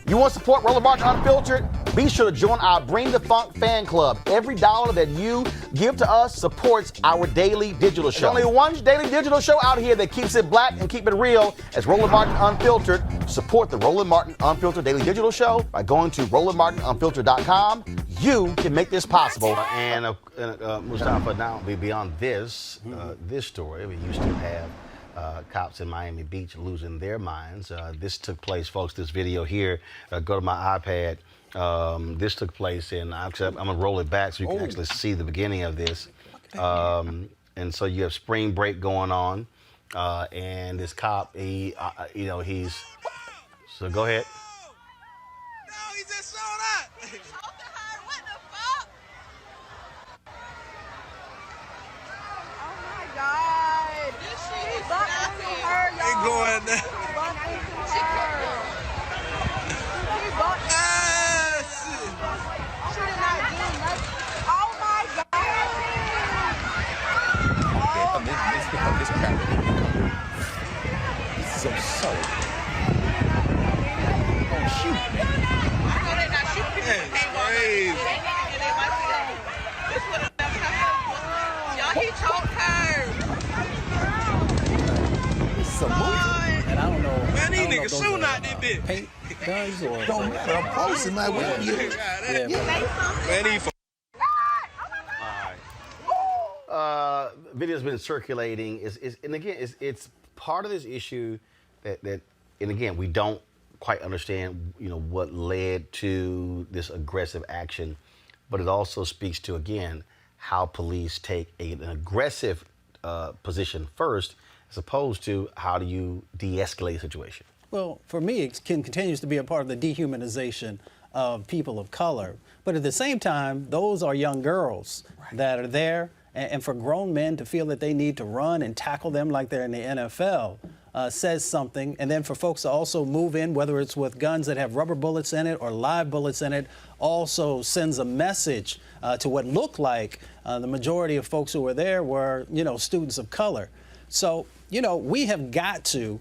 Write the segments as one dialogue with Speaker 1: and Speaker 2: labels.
Speaker 1: You want to support Roland Martin Unfiltered? Be sure to join our Bring the Funk fan club. Every dollar that you give to us supports our daily digital show. There's only one daily digital show out here that keeps it black and keep it real. As Roland Martin Unfiltered. Support the Roland Martin Unfiltered daily digital show by going to RolandMartinUnfiltered.com. You can make this possible. And Mustafa, now beyond this, this story, we used to have cops in Miami Beach losing their minds. This took place, folks, this video here, go to my iPad. This took place in, I'm gonna roll it back so you can actually see the beginning of this. And so you have spring break going on, and this cop, he's, so go ahead.
Speaker 2: No, he just showed up.
Speaker 3: What the fuck? Oh my God. This shit is nothing.
Speaker 2: He going down.
Speaker 3: Oh my God.
Speaker 4: This crap. This is absurd. Oh, shoot, man.
Speaker 3: I know they're not shooting people.
Speaker 2: Crazy.
Speaker 3: Y'all, he choked her.
Speaker 4: This is a movie. And I don't know.
Speaker 2: Man, these niggas shooting out this bitch.
Speaker 4: Paint guns or don't matter. I'm posting my way. Yeah,
Speaker 2: man, he
Speaker 1: Video's been circulating, and again, it's part of this issue that, and again, we don't quite understand, what led to this aggressive action, but it also speaks to, again, how police take an aggressive position first, as opposed to how do you de-escalate a situation.
Speaker 5: Well, for me, it continues to be a part of the dehumanization of people of color. But at the same time, those are young girls that are there. And for grown men to feel that they need to run and tackle them like they're in the NFL says something. And then for folks to also move in, whether it's with guns that have rubber bullets in it or live bullets in it, also sends a message to what looked like the majority of folks who were there were, students of color. So, we have got to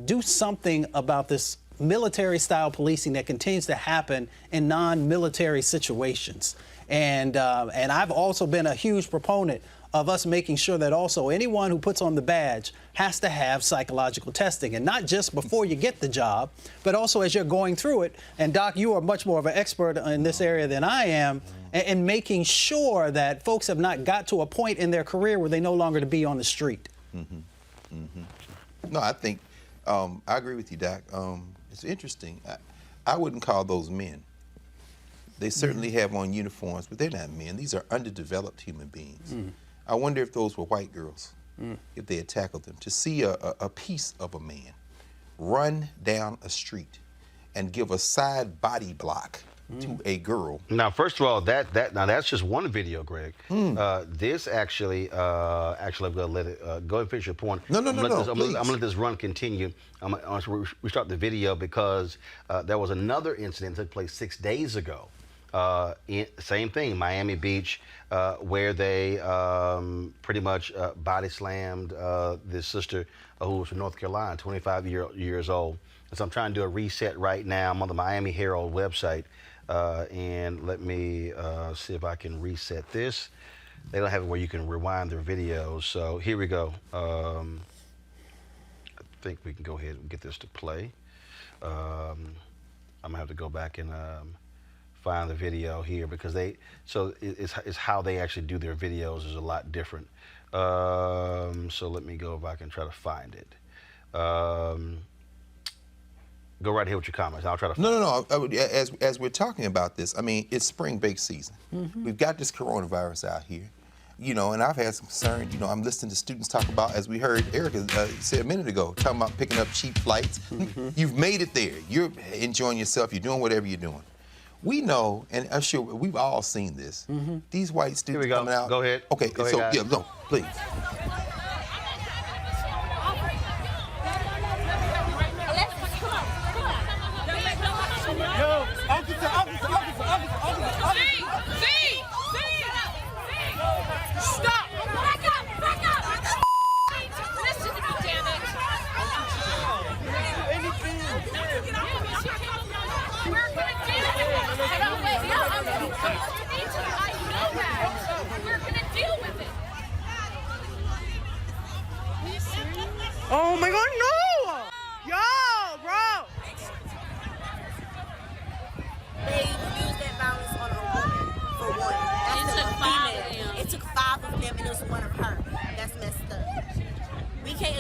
Speaker 5: do something about this military-style policing that continues to happen in non-military situations. And I've also been a huge proponent of us making sure that also anyone who puts on the badge has to have psychological testing, and not just before you get the job, but also as you're going through it. And Doc, you are much more of an expert in this area than I am, in making sure that folks have not got to a point in their career where they no longer to be on the street.
Speaker 4: No, I think I agree with you, Doc. It's interesting. I wouldn't call those men. They certainly have on uniforms, but they're not men. These are underdeveloped human beings. I wonder if those were white girls, if they had tackled them. To see a piece of a man run down a street and give a side body block to a girl.
Speaker 1: Now, first of all, that's just one video, Greg. This actually, I'm gonna let it go and finish your point.
Speaker 4: No,
Speaker 1: I'm gonna let this run continue. I'm gonna restart the video because there was another incident that took place 6 days ago. Same thing, Miami Beach, where they pretty much body slammed this sister who was from North Carolina, 25 years old. And so I'm trying to do a reset right now. I'm on the Miami Herald website, and let me see if I can reset this. They don't have it where you can rewind their videos, so here we go. I think we can go ahead and get this to play. I'm gonna have to go back and find the video here because it's how they actually do their videos is a lot different. So let me go back and try to find it. Go right here with your comments. I'll try to find it.
Speaker 4: As we're talking about this, I mean, it's spring break season. We've got this coronavirus out here. And I've had some concern. I'm listening to students talk about, as we heard Erica say a minute ago, talking about picking up cheap flights. You've made it there. You're enjoying yourself. You're doing whatever you're doing. We know, and I'm sure we've all seen this. These white students coming out.
Speaker 1: Go ahead.
Speaker 4: Okay,
Speaker 1: go
Speaker 4: so
Speaker 1: ahead,
Speaker 4: no, please.
Speaker 3: Stop! Back up! Listen, damn it!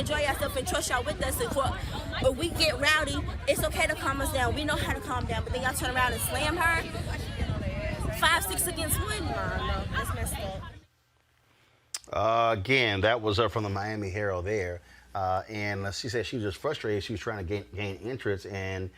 Speaker 6: enjoy ourselves and trust y'all with us. If we get rowdy, it's okay to calm us down. We know how to calm down. But then y'all turn around and slam her. 5, 6 against 1? No, that's messed up.
Speaker 1: Again, that was from the Miami Herald there. And she said she was just frustrated. She was trying to gain interest. And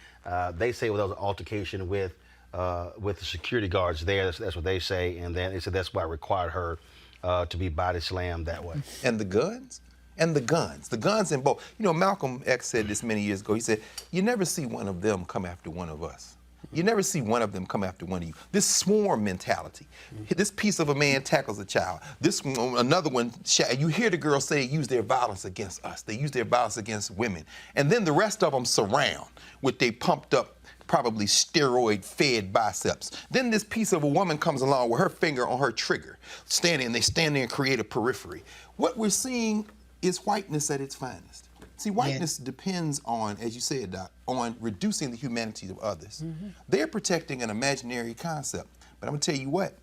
Speaker 1: they say, well, there was an altercation with the security guards there. That's what they say. And then they said that's why it required her to be body slammed that way.
Speaker 4: And the guns? And the guns in both. You know, Malcolm X said this many years ago. He said, you never see one of them come after one of us. You never see one of them come after one of you. This swarm mentality. This piece of a man tackles a child. Another one, you hear the girls say they use their violence against us. They use their violence against women. And then the rest of them surround with their pumped up, probably steroid-fed biceps. Then this piece of a woman comes along with her finger on her trigger, they stand there and create a periphery. What we're seeing is whiteness at its finest. See, whiteness depends on, as you said, Doc, on reducing the humanity of others. They're protecting an imaginary concept. But I'm going to tell you what,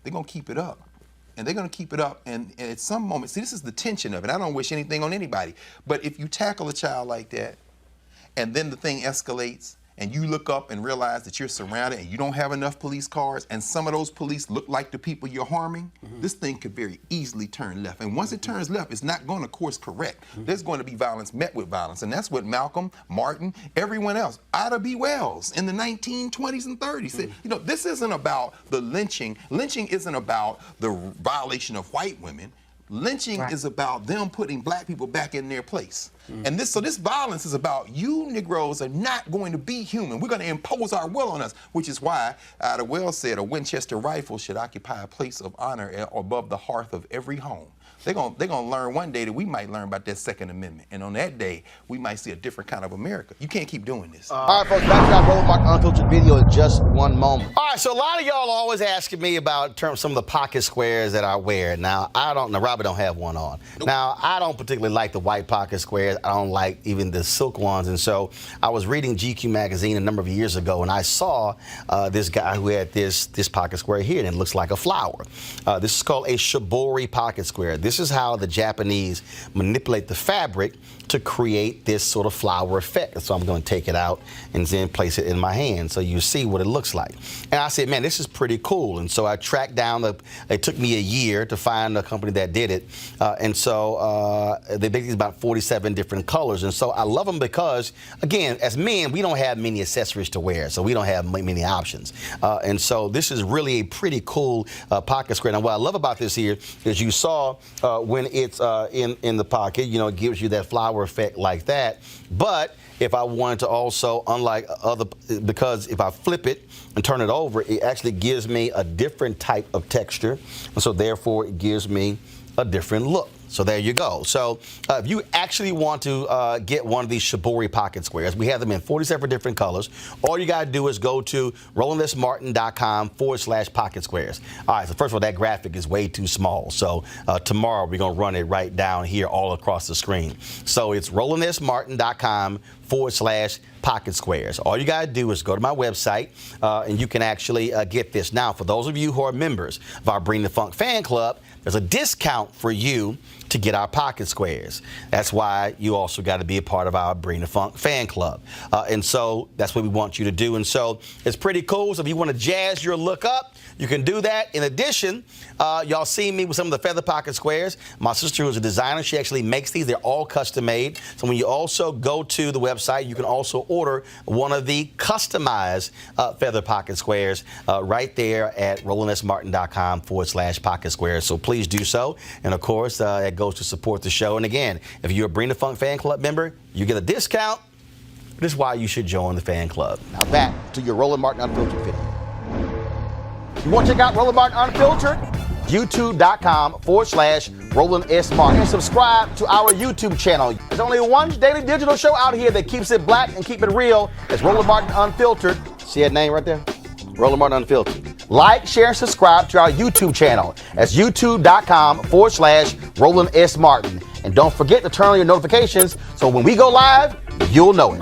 Speaker 4: they're going to keep it up. And they're going to keep it up. And at some moment, see, this is the tension of it. I don't wish anything on anybody. But if you tackle a child like that, and then the thing escalates, and you look up and realize that you're surrounded and you don't have enough police cars, and some of those police look like the people you're harming, this thing could very easily turn left. And once it turns left, it's not going to course correct. There's going to be violence met with violence. And that's what Malcolm, Martin, everyone else, Ida B. Wells in the 1920s and 30s said, you know, this isn't about the lynching. Lynching isn't about the violation of white women. Lynching is about them putting black people back in their place. And so this violence is about you Negroes are not going to be human. We're going to impose our will on us, which is why Ida Wells said a Winchester rifle should occupy a place of honor above the hearth of every home. They're gonna learn one day that we might learn about that Second Amendment. And on that day, we might see a different kind of America. You can't keep doing this.
Speaker 1: All right, folks, back to our Roland Martin Unfiltered video in just one moment. All right, so a lot of y'all always asking me about some of the pocket squares that I wear. Now, Robert don't have one on. Nope. Now, I don't particularly like the white pocket squares. I don't like even the silk ones. And so I was reading GQ magazine a number of years ago, and I saw this guy who had this pocket square here, and it looks like a flower. This is called a shibori pocket square. This is how the Japanese manipulate the fabric to create this sort of flower effect. So I'm going to take it out and then place it in my hand so you see what it looks like. And I said, man, this is pretty cool. And so I tracked down, it took me a year to find a company that did it. And so they basically about 47 different colors. And so I love them because, again, as men, we don't have many accessories to wear. So we don't have many options. And so this is really a pretty cool pocket square. Now, what I love about this here is you saw when it's in the pocket, you know, it gives you that flower effect like that. But if I wanted to also, unlike because if I flip it and turn it over, it actually gives me a different type of texture. And so therefore it gives me a different look. So there you go. So if you actually want to get one of these shibori pocket squares, we have them in 47 different colors. All you got to do is go to RolandSMartin.com/pocket squares. All right, so first of all, that graphic is way too small. So tomorrow we're going to run it right down here all across the screen. So it's RolandSMartin.com/pocket squares. All you got to do is go to my website and you can actually get this. Now, for those of you who are members of our Bring the Funk fan club, there's a discount for you to get our pocket squares. That's why you also got to be a part of our Bring the Funk fan club. And so that's what we want you to do. And so it's pretty cool. So if you want to jazz your look up, you can do that. In addition, y'all see me with some of the feather pocket squares. My sister, who's a designer, she actually makes these. They're all custom made. So when you also go to the website, you can also order one of the customized feather pocket squares right there at RolandSMartin.com/pocket squares. So please do so. And of course, it goes to support the show. And again, if you're a Bring the Funk fan club member, you get a discount. This is why you should join the fan club. Now back to your Roland Martin Unfiltered video. You want to check out Roland Martin Unfiltered? YouTube.com/Roland S. Martin. And subscribe to our YouTube channel. There's only one daily digital show out here that keeps it black and keep it real. It's Roland Martin Unfiltered. See that name right there? Roland Martin Unfiltered. Like, share, and subscribe to our YouTube channel. That's YouTube.com/Roland S. Martin. And don't forget to turn on your notifications so when we go live, you'll know it.